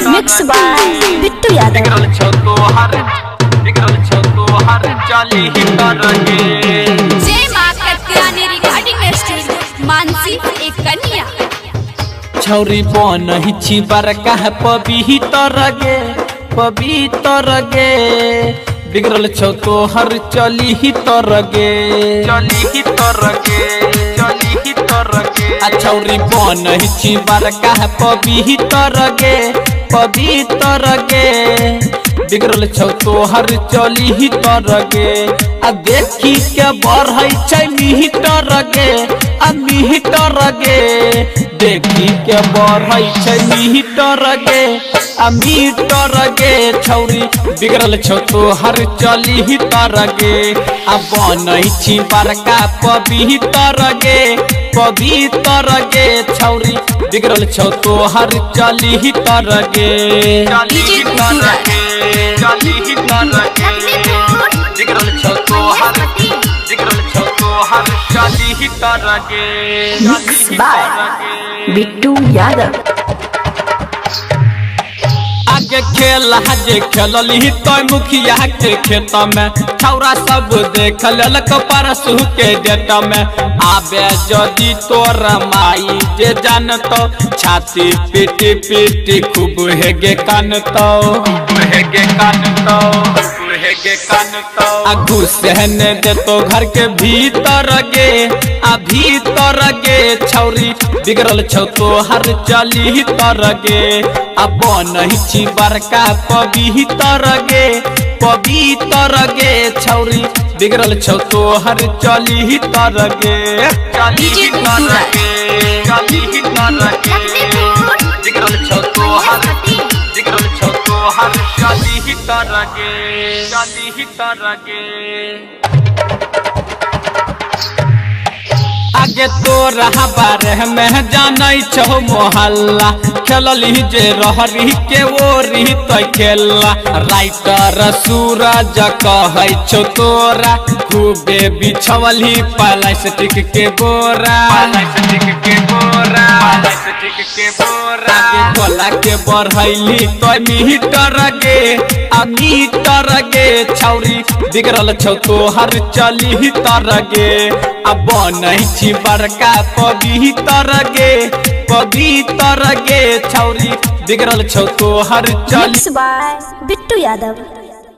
Mix by Bittu Yadav. जय मां Katyani recording studio Mansi एक कन्या। छौरी बनही बड़का पवित्र गे बिगड़ल छौ तोहर चली तर गे छौरी बनही बड़का पवित्र गे बिगड़ल छौ तोहर चली तर गे देखी के बढ़ै छै मीटर गे मीटर गे देखी के बढ़ै छै मीटर गे मीटर गे छौरी बिगड़ल छौ तोहर चली तर गे बनही बड़का पवित्र गे छौरी बिगड़ल छौ तोहर चली तर गे मिक्स बाय बिट्टू यादव। आगे खेला जे खेलली तो मुखिया के खेत में छौरा सब देख ललक परसू के डेट में आबे जदि तोर माई जे जानतो छाती पीटी पीटी खूब हेगे कानतो घुस ने देतो घर के भीतर गे छौरी बिगड़ल छौ तोहर चली तर गे बनही बड़का पवित्र गे छौरी बिगड़ल छौ तोहर चली तर गे आगे तोरा बारे में जानै छौ मोहल्ला खेलली जे रहरी के ओरी तो खेला राइटर सूरज कहै छौ तोरा खूबे बिछवली प्लास्टिक के बोरा बोला के बढ़ैली तो मीटर गे छौरी बिगड़ल छौ तोहर चली तर गे बनही बड़का पवित्र गे छौरी बिगड़ल छौ तोहर चली। Mix by Bittu Yadav.